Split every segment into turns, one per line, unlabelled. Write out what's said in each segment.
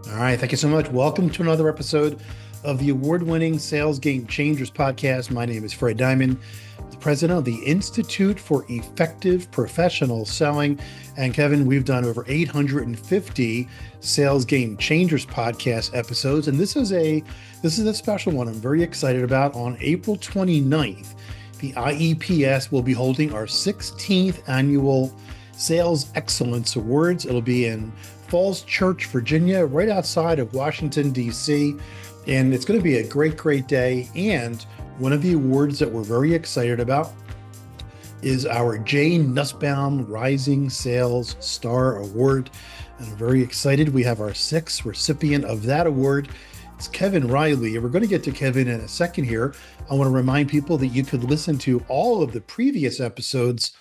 All right. Thank you so much. Welcome to another episode of the award-winning Sales Game Changers podcast. My name is Fred Diamond, the president of the Institute for Effective Professional Selling. And Kevin, we've done over 850 Sales Game Changers podcast episodes. And this is a special one I'm very excited about. On April 29th, the IEPS will be holding our 16th annual Sales Excellence Awards. It'll be in Falls Church, Virginia, right outside of Washington, D.C. And it's going to be a great, great day. And one of the awards that we're very excited about is our J. Nussbaum Rising Sales Star Award. And I'm very excited. We have our sixth recipient of that award. It's Kevin Reilly. And we're going to get to Kevin in a second here. I want to remind people that you could listen to all of the previous episodes.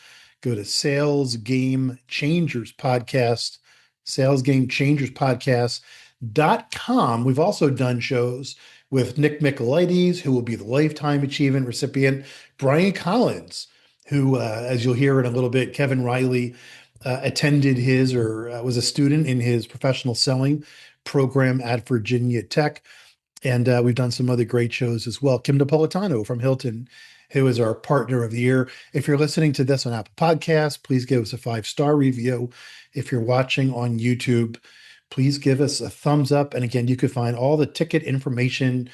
Go to Sales Game Changers Podcast, salesgamechangerspodcast.com. We've also done shows with Nick Michaelides, who will be the Lifetime Achievement recipient, Brian Collins, who, as you'll hear in a little bit, Kevin Reilly attended his or was a student in his professional selling program at Virginia Tech. And we've done some other great shows as well. Kim Napolitano from Hilton, who is our partner of the year. If you're listening to this on Apple Podcasts, please give us a 5-star review. If you're watching on YouTube, please give us a thumbs up. And again, you can find all the ticket information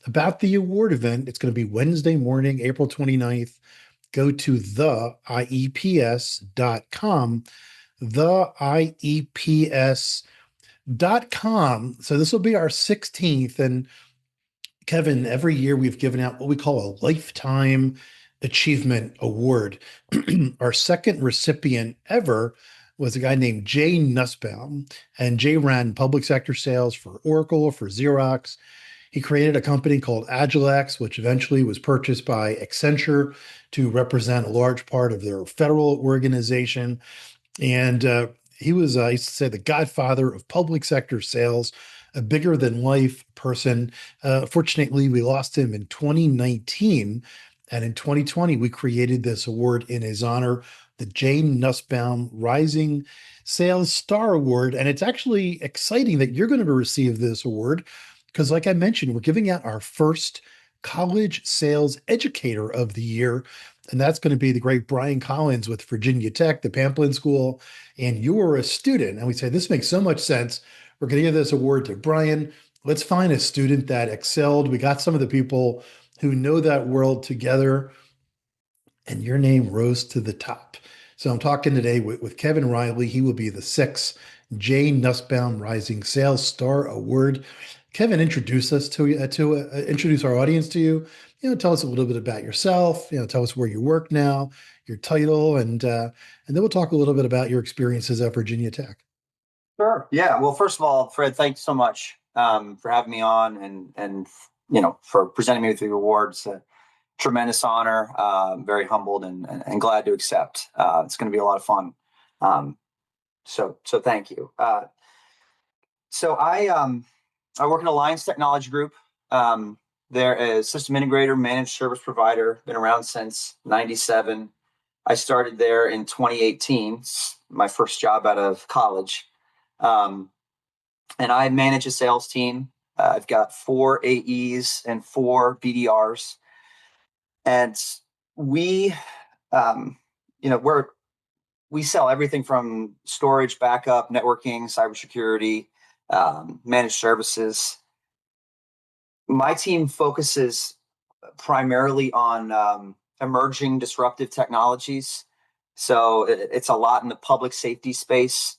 about the award event. It's going to be Wednesday morning, April 29th. Go to theiEPS.com, theiEPS.com. So this will be our 16th. And Kevin, every year we've given out what we call a Lifetime Achievement Award. Our second recipient ever was a guy named Jay Nussbaum, and Jay ran public sector sales for Oracle, for Xerox. He created a company called Agilex, which eventually was purchased by Accenture to represent a large part of their federal organization. And he was, I used to say, the godfather of public sector sales, a bigger than life person. Fortunately, we lost him in 2019. And in 2020, we created this award in his honor, the J. Nussbaum Rising Sales Star Award. And it's actually exciting that you're going to receive this award because, like I mentioned, we're giving out our first college sales educator of the year. And that's going to be the great Brian Collins with Virginia Tech, the Pamplin School. And you were a student. And we say, this makes so much sense. We're going to give this award to Brian. Let's find a student that excelled. We got some of the people who know that world together, and your name rose to the top. So I'm talking today with Kevin Reilly. He will be the sixth J. Nussbaum Rising Sales Star Award. Kevin, introduce us to introduce our audience to you. Tell us a little bit about yourself. Tell us where you work now, your title, and then we'll talk a little bit about your experiences at Virginia Tech.
Sure. Yeah. Well, first of all, Fred, thanks so much for having me on and for presenting me with the awards. Tremendous honor. Very humbled and glad to accept. It's going to be a lot of fun. So thank you. So I work in Alliance Technology Group. They're a system integrator, managed service provider. Been around since '97. I started there in 2018. It's my first job out of college. And I manage a sales team. I've got 4 AEs and 4 BDRs. And we, we sell everything from storage, backup, networking, cybersecurity, managed services. My team focuses primarily on emerging disruptive technologies. So it's a lot in the public safety space.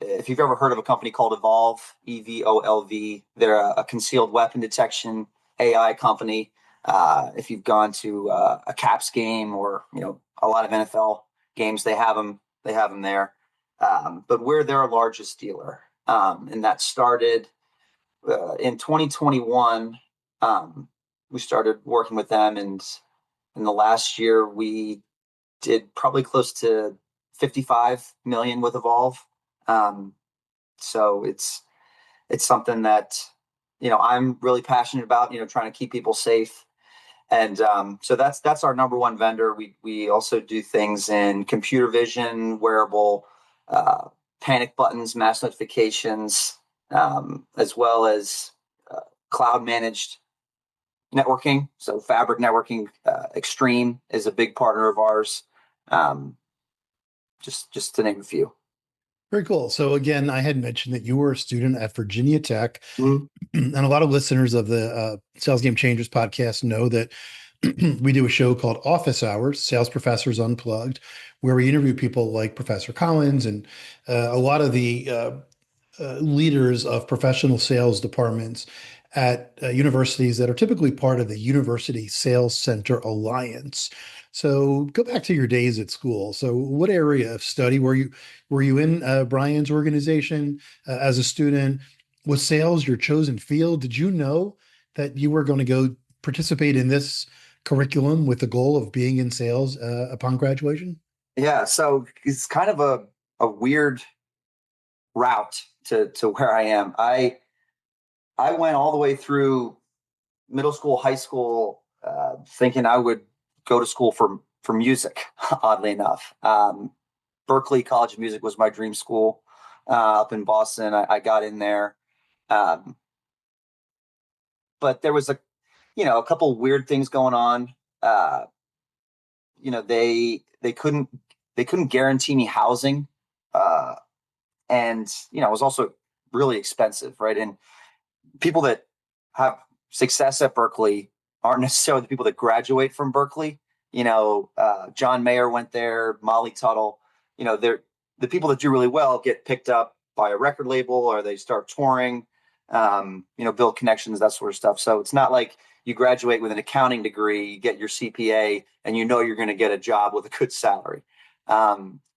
If you've ever heard of a company called Evolv, EVOLV, they're a concealed weapon detection AI company. If you've gone to a Caps game or a lot of NFL games, they have them there. But we're their largest dealer, and that started in 2021. We started working with them, and in the last year, we did probably close to 55 million with Evolv. So it's something that, I'm really passionate about, trying to keep people safe. And, so that's our number one vendor. We also do things in computer vision, wearable, panic buttons, mass notifications, as well as cloud managed networking. So Fabric Networking, Extreme is a big partner of ours. Um, just to name a few.
Very cool. So again, I had mentioned that you were a student at Virginia Tech,
Mhm.
and a lot of listeners of the Sales Game Changers podcast know that we do a show called Office Hours, Sales Professors Unplugged, where we interview people like Professor Collins and a lot of the leaders of professional sales departments at universities that are typically part of the University Sales Center Alliance. So go back to your days at school. So what area of study were you in Brian's organization as a student? Was sales your chosen field? Did you know that you were going to go participate in this curriculum with the goal of being in sales upon graduation?
Yeah, so it's kind of a weird route to where I am. I went all the way through middle school, high school, thinking I would go to school for music. Oddly enough, Berkeley College of Music was my dream school up in Boston. I got in there, um, but there was a couple weird things going on. Uh, they couldn't guarantee me housing, uh, and it was also really expensive, right? And people that have success at Berkeley aren't necessarily the people that graduate from Berkeley. John Mayer went there, Molly Tuttle. They're the people that do really well get picked up by a record label or they start touring. Build connections, that sort of stuff. So it's not like you graduate with an accounting degree, you get your CPA, and you're going to get a job with a good salary.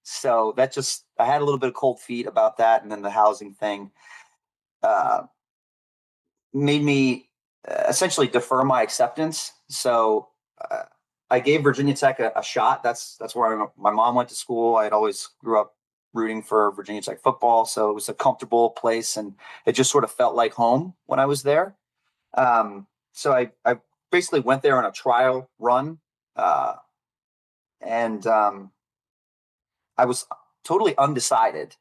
So that just I had a little bit of cold feet about that, and then the housing thing. Uh, Made me essentially defer my acceptance. So uh, I gave Virginia Tech a shot. That's where my mom went to school. I had always grew up rooting for Virginia Tech football, so it was a comfortable place, and it just sort of felt like home when I was there. So I basically went there on a trial run, uh, and I was totally undecided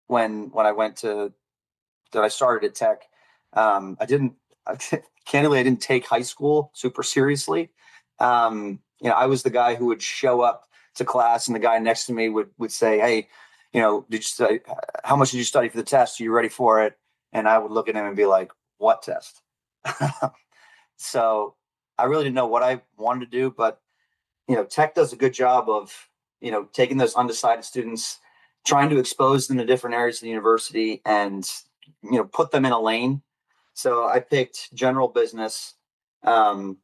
when I went to that I started at Tech. I didn't, candidly, I didn't take high school super seriously. I was the guy who would show up to class, and the guy next to me would say, "Hey, did you study? How much did you study for the test? Are you ready for it?" And I would look at him and be like, "What test?" So I really didn't know what I wanted to do, but Tech does a good job of taking those undecided students, trying to expose them to different areas of the university, and put them in a lane. So I picked general business, um,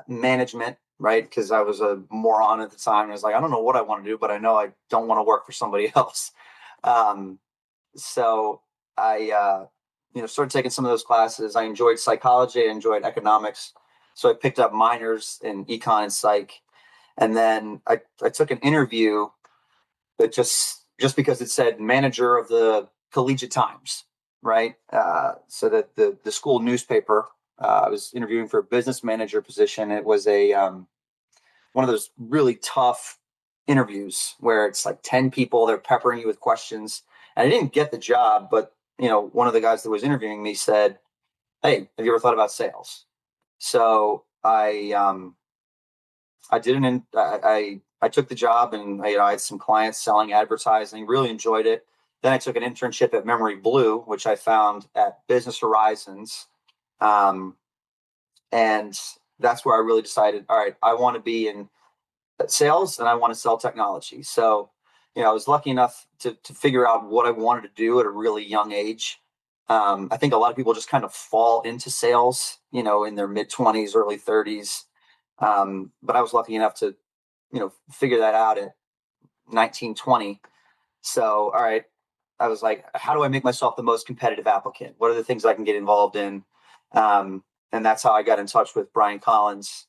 management, right? Because I was a moron at the time. I was like, I don't know what I want to do, but I know I don't want to work for somebody else. Um, so I, started taking some of those classes. I enjoyed psychology. I enjoyed economics. So I picked up minors in econ and psych. And then I took an interview that just because it said manager of the Collegiate Times, right? So that the school newspaper. I was interviewing for a business manager position. It was a one of those really tough interviews where it's like 10 people, they're peppering you with questions. And I didn't get the job, but one of the guys that was interviewing me said, "Hey, have you ever thought about sales?" So I did I took the job, and I had some clients selling advertising, really enjoyed it. Then I took an internship at Memory Blue, which I found at Business Horizons. Um, and that's where I really decided, all right, I want to be in sales and I want to sell technology. So, I was lucky enough to figure out what I wanted to do at a really young age. I think a lot of people just kind of fall into sales, in their mid 20s, early 30s. But I was lucky enough to, figure that out at 19, 20. So, all right, I was like, how do I make myself the most competitive applicant? What are the things I can get involved in? Um, and that's how I got in touch with Brian Collins.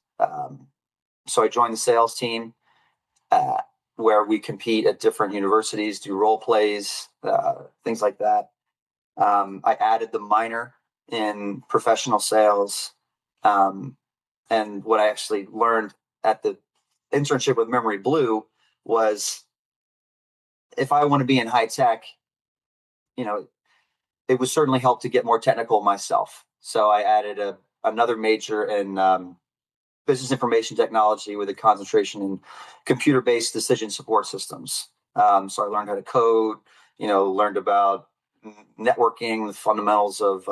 So I joined the sales team, uh, where we compete at different universities, do role plays, things like that. I added the minor in professional sales. Um, and what I actually learned at the internship with Memory Blue was if I want to be in high tech, you know, it would certainly help to get more technical myself. So I added another major in business information technology with a concentration in computer-based decision support systems. So I learned how to code, learned about networking, the fundamentals of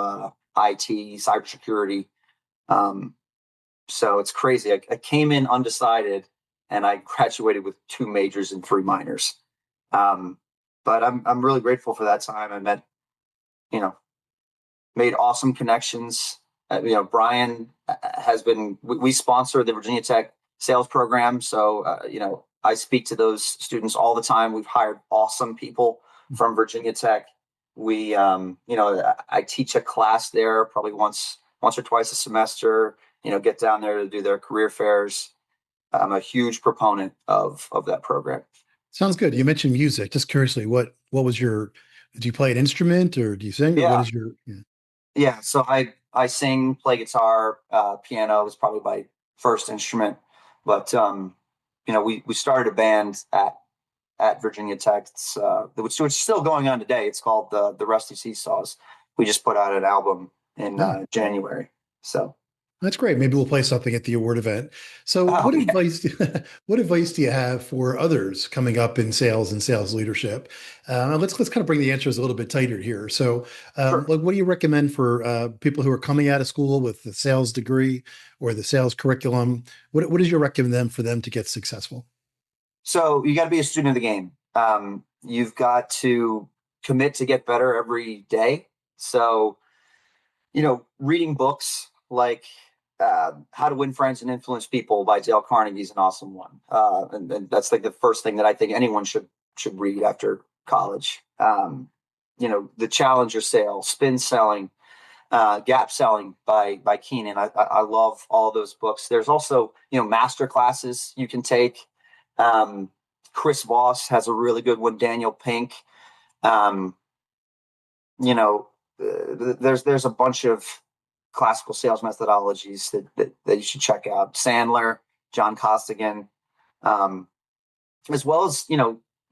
IT, cybersecurity. Um, so it's crazy. I came in undecided, and I graduated with two majors and three minors. Um, but I'm really grateful for that time. I met, you know, made awesome connections. Brian has been, we sponsor the Virginia Tech sales program. So, I speak to those students all the time. We've hired awesome people from Virginia Tech. I teach a class there probably once or twice a semester, get down there to do their career fairs. I'm a huge proponent of that program.
Sounds good. You mentioned music. Just curiously, what was your, do you play an instrument or do you sing or what
Yeah.
is your, yeah.
Yeah, so I sing, play guitar, piano is probably my first instrument, but we started a band at Virginia Tech. It's still going on today. It's called the Rusty Seesaws. We just put out an album in
Oh,
January. So,
that's great. Maybe we'll play something at the award event. So,
oh
what
yeah,
advice what advice do you have for others coming up in sales and sales leadership? Let's kind of bring the answers a little bit tighter here. So,
sure.
what do you recommend for people who are coming out of school with the sales degree or the sales curriculum? What is your recommend them for them to get successful?
So you got to be a student of the game. You've got to commit to get better every day. So reading books like How to Win Friends and Influence People by Dale Carnegie is an awesome one. And that's like the first thing that I think anyone should read after college. The Challenger Sale, Spin Selling, Gap Selling by Keenan. I love all of those books. There's also master classes you can take. Um, Chris Voss has a really good one. Daniel Pink. Um, you know, there's a bunch of classical sales methodologies that you should check out. Sandler, John Costigan, um, as well as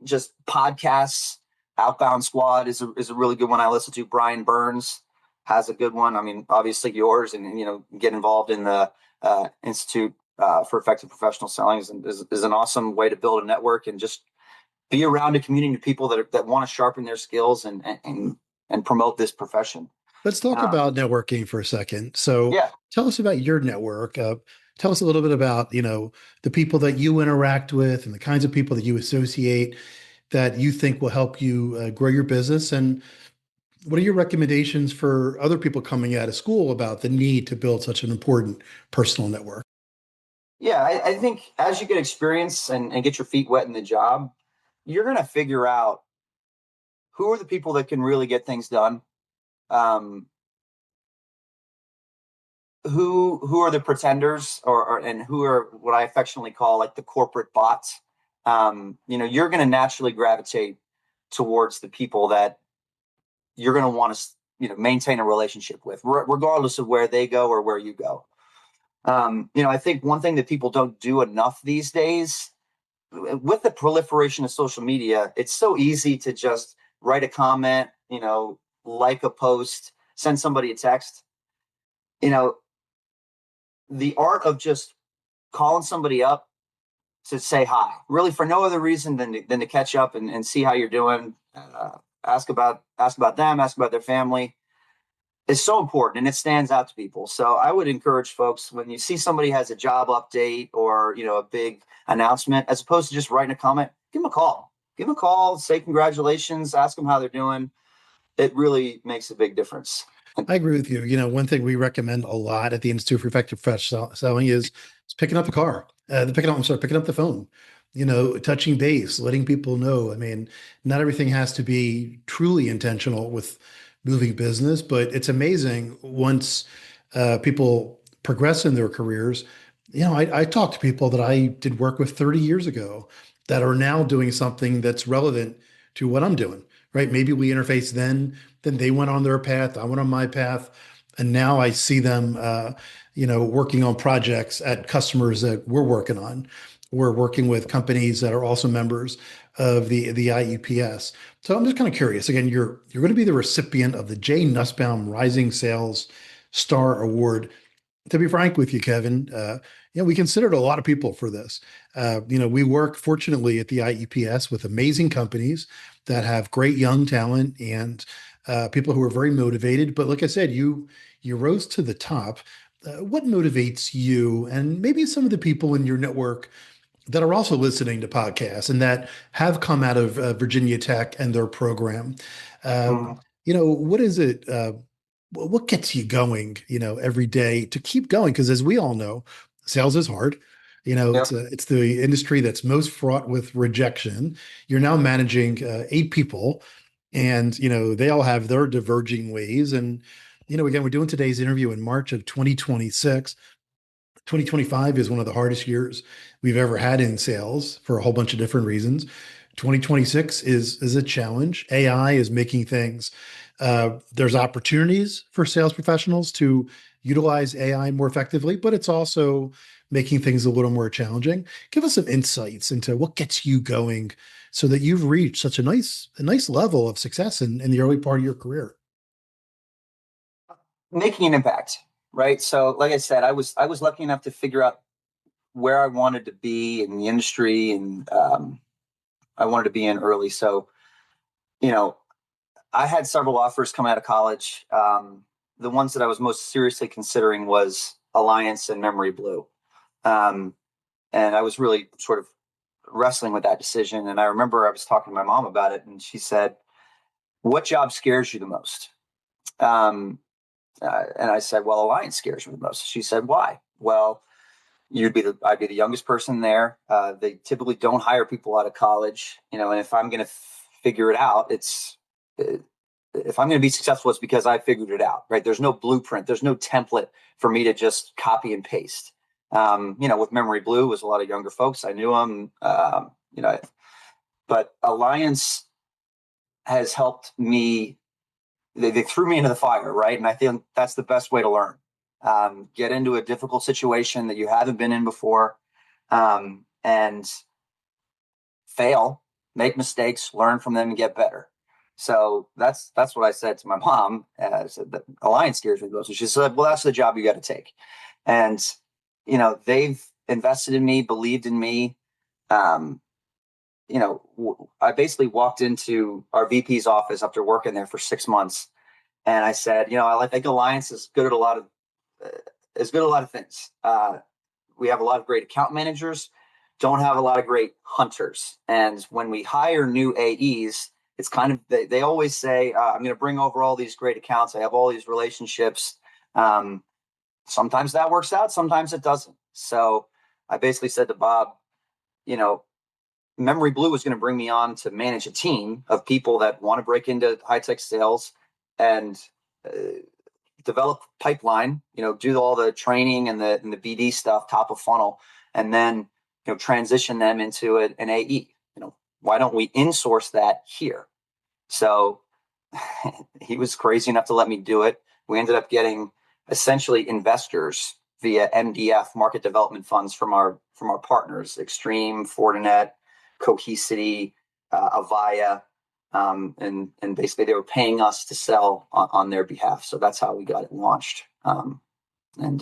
just podcasts. Outbound Squad is a really good one I listen to. Brian Burns has a good one. I mean, obviously yours, and get involved in the Institute for Effective Professional Selling is an awesome way to build a network and just be around a community of people that want to sharpen their skills and promote this profession.
Let's talk
Uh,
about networking for a second. So,
yeah,
tell us about your network. Tell us a little bit about, the people that you interact with and the kinds of people that you associate that you think will help you grow your business. And what are your recommendations for other people coming out of school about the need to build such an important personal network?
yeah. I think as you get experience and get your feet wet in the job, you're going to figure out who are the people that can really get things done. Um, who are the pretenders and who are what I affectionately call like the corporate bots. You're going to naturally gravitate towards the people that you're going to want to maintain a relationship with, regardless of where they go or where you go. I think one thing that people don't do enough these days, with the proliferation of social media, it's so easy to just write a comment, like a post, send somebody a text. You know, the art of just calling somebody up to say hi, really for no other reason than to catch up and see how you're doing, ask about them, ask about their family, is so important and it stands out to people. So I would encourage folks when you see somebody has a job update or a big announcement, as opposed to just writing a comment, give them a call. Give them a call, say congratulations, ask them how they're doing. It really makes a big difference.
I agree with you. One thing we recommend a lot at the Institute for Effective Professional Selling is picking up the car, picking up the phone, touching base, letting people know. I mean, not everything has to be truly intentional with moving business, but it's amazing once people progress in their careers. I talk to people that I did work with 30 years ago that are now doing something that's relevant to what I'm doing, right? Maybe we interface then they went on their path, I went on my path, and now I see them, working on projects at customers that we're working on. We're working with companies that are also members of the IEPS. So I'm just kind of curious. Again, you're going to be the recipient of the J. Nussbaum Rising Sales Star Award. To be frank with you, Kevin, we considered a lot of people for this. We work fortunately at the IEPS with amazing companies that have great young talent and people who are very motivated. But like I said, you rose to the top. What motivates you and maybe some of the people in your network that are also listening to podcasts and that have come out of Virginia Tech and their program? Uh,
Mhm.
what is it? What gets you going, every day to keep going? Because as we all know, sales is hard.
Yep.
It's the industry that's most fraught with rejection. You're now managing 8 people, and they all have their diverging ways. And again, we're doing today's interview in March of 2026. 2025 is one of the hardest years we've ever had in sales for a whole bunch of different reasons. 2026 is a challenge. AI is making things. There's opportunities for sales professionals to utilize AI more effectively, but it's also making things a little more challenging. Give us some insights into what gets you going so that you've reached such a nice level of success in the early part of your career.
Making an impact, right? So, like I said, I was lucky enough to figure out where I wanted to be in the industry, and I wanted to be in early. So, you know, I had several offers come out of college. The ones that I was most seriously considering was Alliance and Memory Blue, um, and I was really sort of wrestling with that decision. And I remember I was talking to my mom about it, and she said, "What job scares you the most?" Um, and I said, "Well, Alliance scares me the most." She said, "Why?" Well, I'd be the youngest person there. They typically don't hire people out of college, and if I'm going to figure it out, uh, if I'm going to be successful, it's because I figured it out, right? There's no blueprint, there's no template for me to just copy and paste. With Memory Blue, it was a lot of younger folks. I knew them, but Alliance has helped me. They threw me into the fire, right? And I think that's the best way to learn. Get into a difficult situation that you haven't been in before, and fail, make mistakes, learn from them, and get better. So that's what I said to my mom. I said that Alliance scares me the most. And she said, "Well, that's the job you got to take." And they've invested in me, believed in me. Um, I basically walked into our VP's office after working there for 6 months, and I said, I think Alliance is good at a lot of uh, things. We have a lot of great account managers, don't have a lot of great hunters. And when we hire new AEs, it's kind of they always say, "I'm going to bring over all these great accounts. I have all these relationships." Um, Sometimes that works out, sometimes it doesn't. So I basically said to Bob, you know, Memory Blue was going to bring me on to manage a team of people that want to break into high tech sales and uh, develop pipeline, do all the training and the BD stuff, top of funnel, and then transition them into an AE. Why don't we insource that here? So he was crazy enough to let me do it. We ended up getting essentially investors via MDF, market development funds, from our partners, Extreme, Fortinet, Cohesity, Avaya, and basically they were paying us to sell on their behalf. So that's how we got it launched, and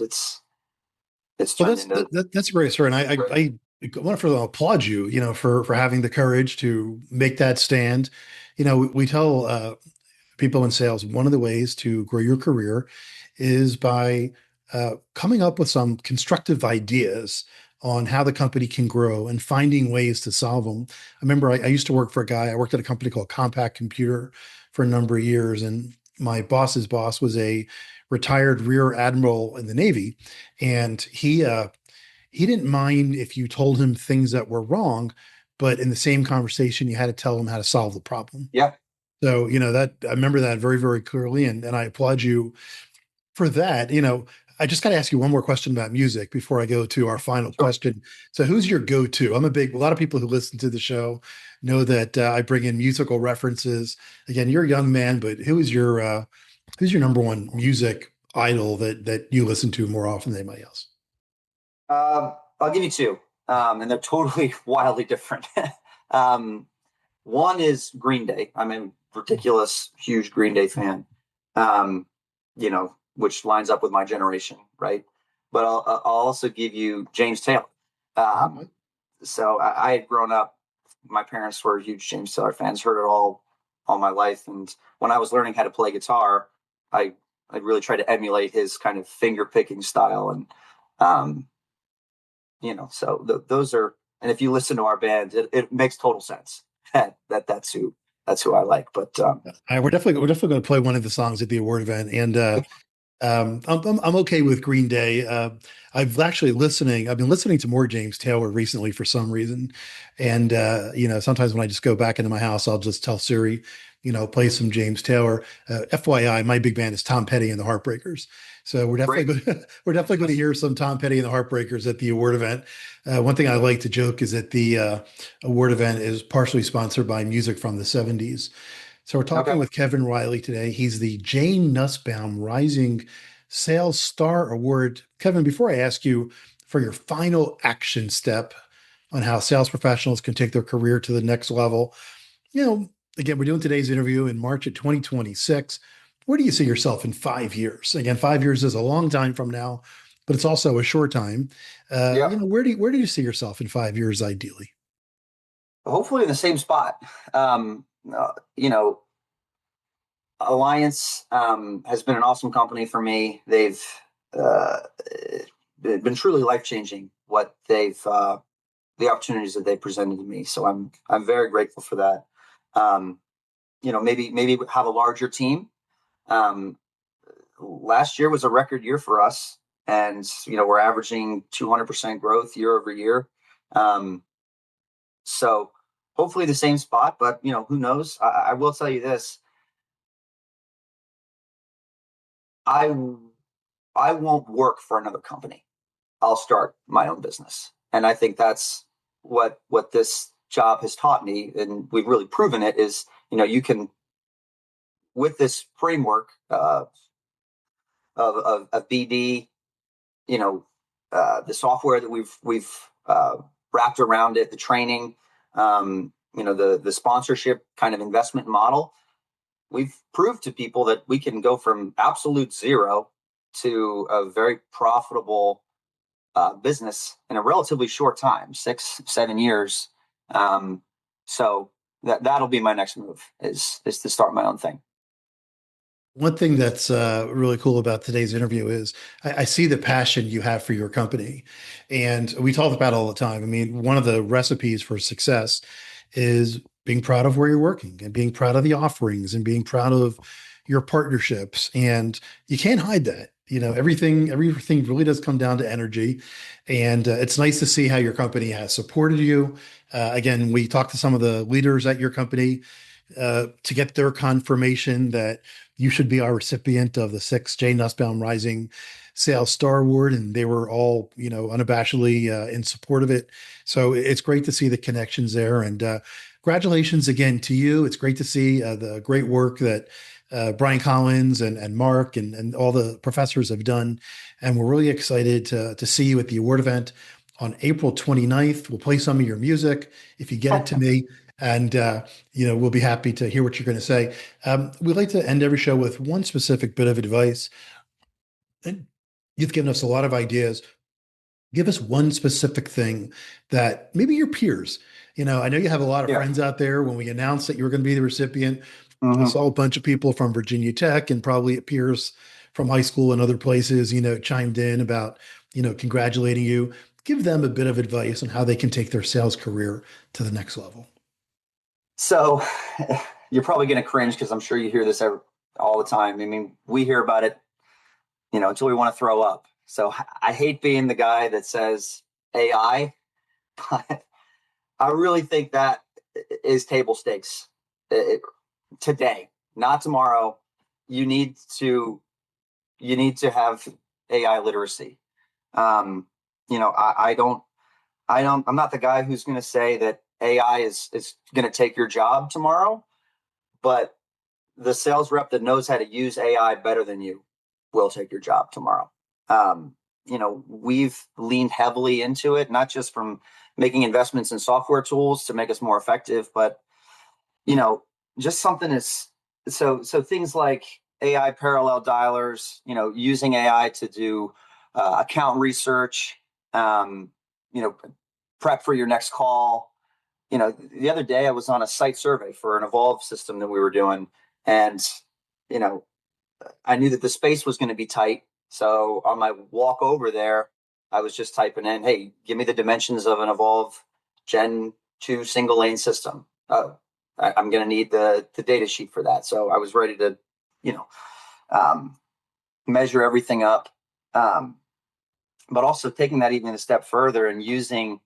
it's
Well,
turned into.
that's a great story, and I want to applaud you, for having the courage to make that stand. We tell people in sales, one of the ways to grow your career is by coming up with some constructive ideas on how the company can grow and finding ways to solve them. I remember I used to work for a guy, I worked at a company called Compact Computer for a number of years, and my boss's boss was a retired rear admiral in the Navy. And he didn't mind if you told him things that were wrong, but in the same conversation, you had to tell him how to solve the problem.
Yeah.
So, that I remember that very, very clearly. And I applaud you for that. I just got to ask you one more question about music before I go to our final
Sure.
question. So, who's your go-to? A lot of people who listen to the show know that I bring in musical references. Again, you're a young man, but who's your number one music idol that you listen to more often than anybody else?
I'll give you two, and they're totally wildly different. um, One is Green Day. I'm a ridiculous, huge Green Day fan, um, which lines up with my generation, right? But I'll also give you James Taylor.
Okay.
So I had grown up, my parents were huge James Taylor fans, heard it all my life. And when I was learning how to play guitar, I, I really tried to emulate his kind of finger picking style. And, um, so those are, and if you listen to our band, it makes total sense that's who I like. But,
All right, we're definitely going to play one of the songs at the award event, and I'm okay with Green Day. I've been listening to more James Taylor recently for some reason, and sometimes when I just go back into my house, I'll just tell Siri, play some James Taylor. FYI, my big band is Tom Petty and the Heartbreakers, so
great.
we're definitely going to hear some Tom Petty and the Heartbreakers at the award event. One thing I like to joke is that the award event is partially sponsored by music from the '70s. So we're
Okay.
talking with Kevin Reilly today. He's the Jane Nussbaum Rising Sales Star Award. Kevin, before I ask you for your final action step on how sales professionals can take their career to the next level, again, we're doing today's interview in March of 2026. Where do you see yourself in 5 years? Again, 5 years is a long time from now, but it's also a short time.
Yep.
Where do you see yourself in 5 years ideally?
Hopefully in the same spot. Um, you know, Alliance has been an awesome company for me. They've uh, been truly life changing. What the opportunities that they presented to me. So I'm very grateful for that. Um, maybe have a larger team. Um, Last year was a record year for us, and we're averaging 200% growth year over year. Um, so hopefully the same spot, but who knows? I will tell you this: I I won't work for another company. I'll start my own business. And I think that's what this job has taught me, and we've really proven it is, you can, with this framework of BD, you know, the software that we've wrapped around it, the training, the sponsorship kind of investment model. We've proved to people that we can go from absolute zero to a very profitable business in a relatively short time, 6, 7 years. Um, so that'll be my next move is to start my own thing.
One thing that's really cool about today's interview is I see the passion you have for your company. And we talk about it all the time. I mean, one of the recipes for success is being proud of where you're working and being proud of the offerings and being proud of your partnerships. And you can't hide that. Everything really does come down to energy. And it's nice to see how your company has supported you. Again, we talked to some of the leaders at your company to get their confirmation that you should be our recipient of the sixth Jay Nussbaum Rising Sales Star Award, and they were all, unabashedly in support of it. So it's great to see the connections there, and congratulations again to you. It's great to see the great work that Brian Collins and Mark and all the professors have done, and we're really excited to see you at the award event on April 29th. We'll play some of your music if you get it to me. And we'll be happy to hear what you're going to say. We like to end every show with one specific bit of advice. And you've given us a lot of ideas. Give us one specific thing that maybe your peers, I know you have a lot of
Yeah.
friends out there. When we announced that you were going to be the recipient, I
Hmm.
saw a bunch of people from Virginia Tech and probably peers from high school and other places, chimed in about, congratulating you. Give them a bit of advice on how they can take their sales career to the next level.
So you're probably going to cringe because I'm sure you hear this all the time. I mean, we hear about it, until we want to throw up. So I hate being the guy that says AI, but I really think that is table stakes today, not tomorrow. You need to you need to have AI literacy. Um, I'm not the guy who's going to say that AI is going to take your job tomorrow, but the sales rep that knows how to use AI better than you will take your job tomorrow. We've leaned heavily into it, not just from making investments in software tools to make us more effective, but you know, just something is so things like AI parallel dialers, using AI to do account research, um, you know, prep for your next call. The other day I was on a site survey for an Evolve system that we were doing, and you know, I knew that the space was going to be tight. So on my walk over there, I was just typing in, "Hey, give me the dimensions of an Evolve Gen 2 single lane system." Oh, I'm going to need the data sheet for that. So I was ready to, you know, um, measure everything up, um, but also taking that even a step further and using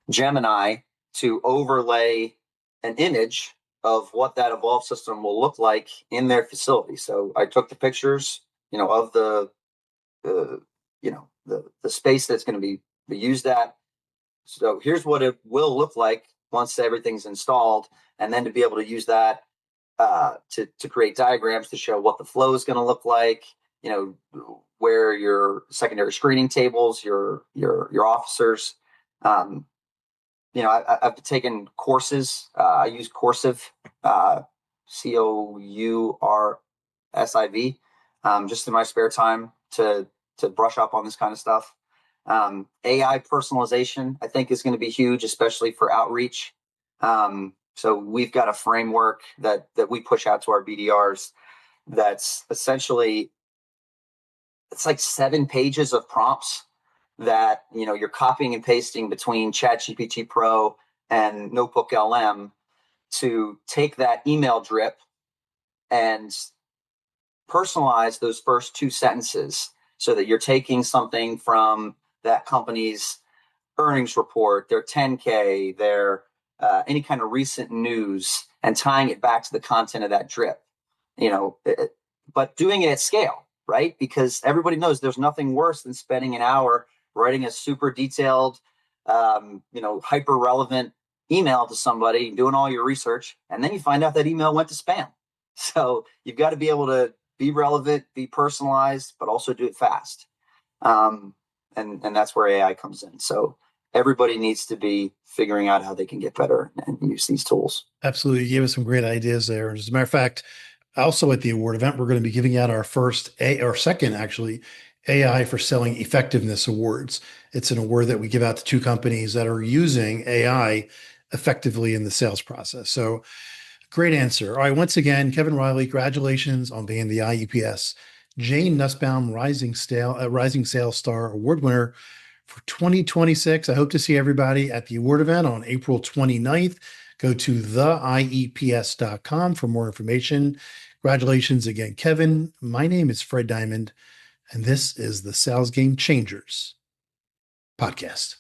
Gemini to overlay an image of what that Evolve system will look like in their facility. So I took the pictures, of the the space that's going to be used at. So here's what it will look like once everything's installed, and then to be able to use that to create diagrams to show what the flow is going to look like. Where your secondary screening tables, your officers. Um, I've taken courses. I use Coursive, Coursiv, just in my spare time to brush up on this kind of stuff. AI personalization, I think, is going to be huge, especially for outreach. So we've got a framework that we push out to our BDRs. That's essentially it's like 7 pages of prompts that you're copying and pasting between ChatGPT Pro and Notebook LM to take that email drip and personalize those first 2 sentences so that you're taking something from that company's earnings report, their 10K, their any kind of recent news, and tying it back to the content of that drip. But doing it at scale, right? Because everybody knows there's nothing worse than spending an hour writing a super detailed, hyper relevant email to somebody, doing all your research, and then you find out that email went to spam. So you've got to be able to be relevant, be personalized, but also do it fast. And that's where AI comes in. So everybody needs to be figuring out how they can get better and use these tools.
Absolutely. You gave us some great ideas there. As a matter of fact, also at the award event, we're going to be giving out our first or second actually AI for Selling Effectiveness Awards. It's an award that we give out to 2 companies that are using AI effectively in the sales process. So great answer. All right. Once again, Kevin Reilly, congratulations on being the IEPS Jane Nussbaum Rising Sales Star Award winner for 2026. I hope to see everybody at the award event on April 29th. Go to theieps.com for more information. Congratulations again, Kevin. My name is Fred Diamond, and this is the Sales Game Changers podcast.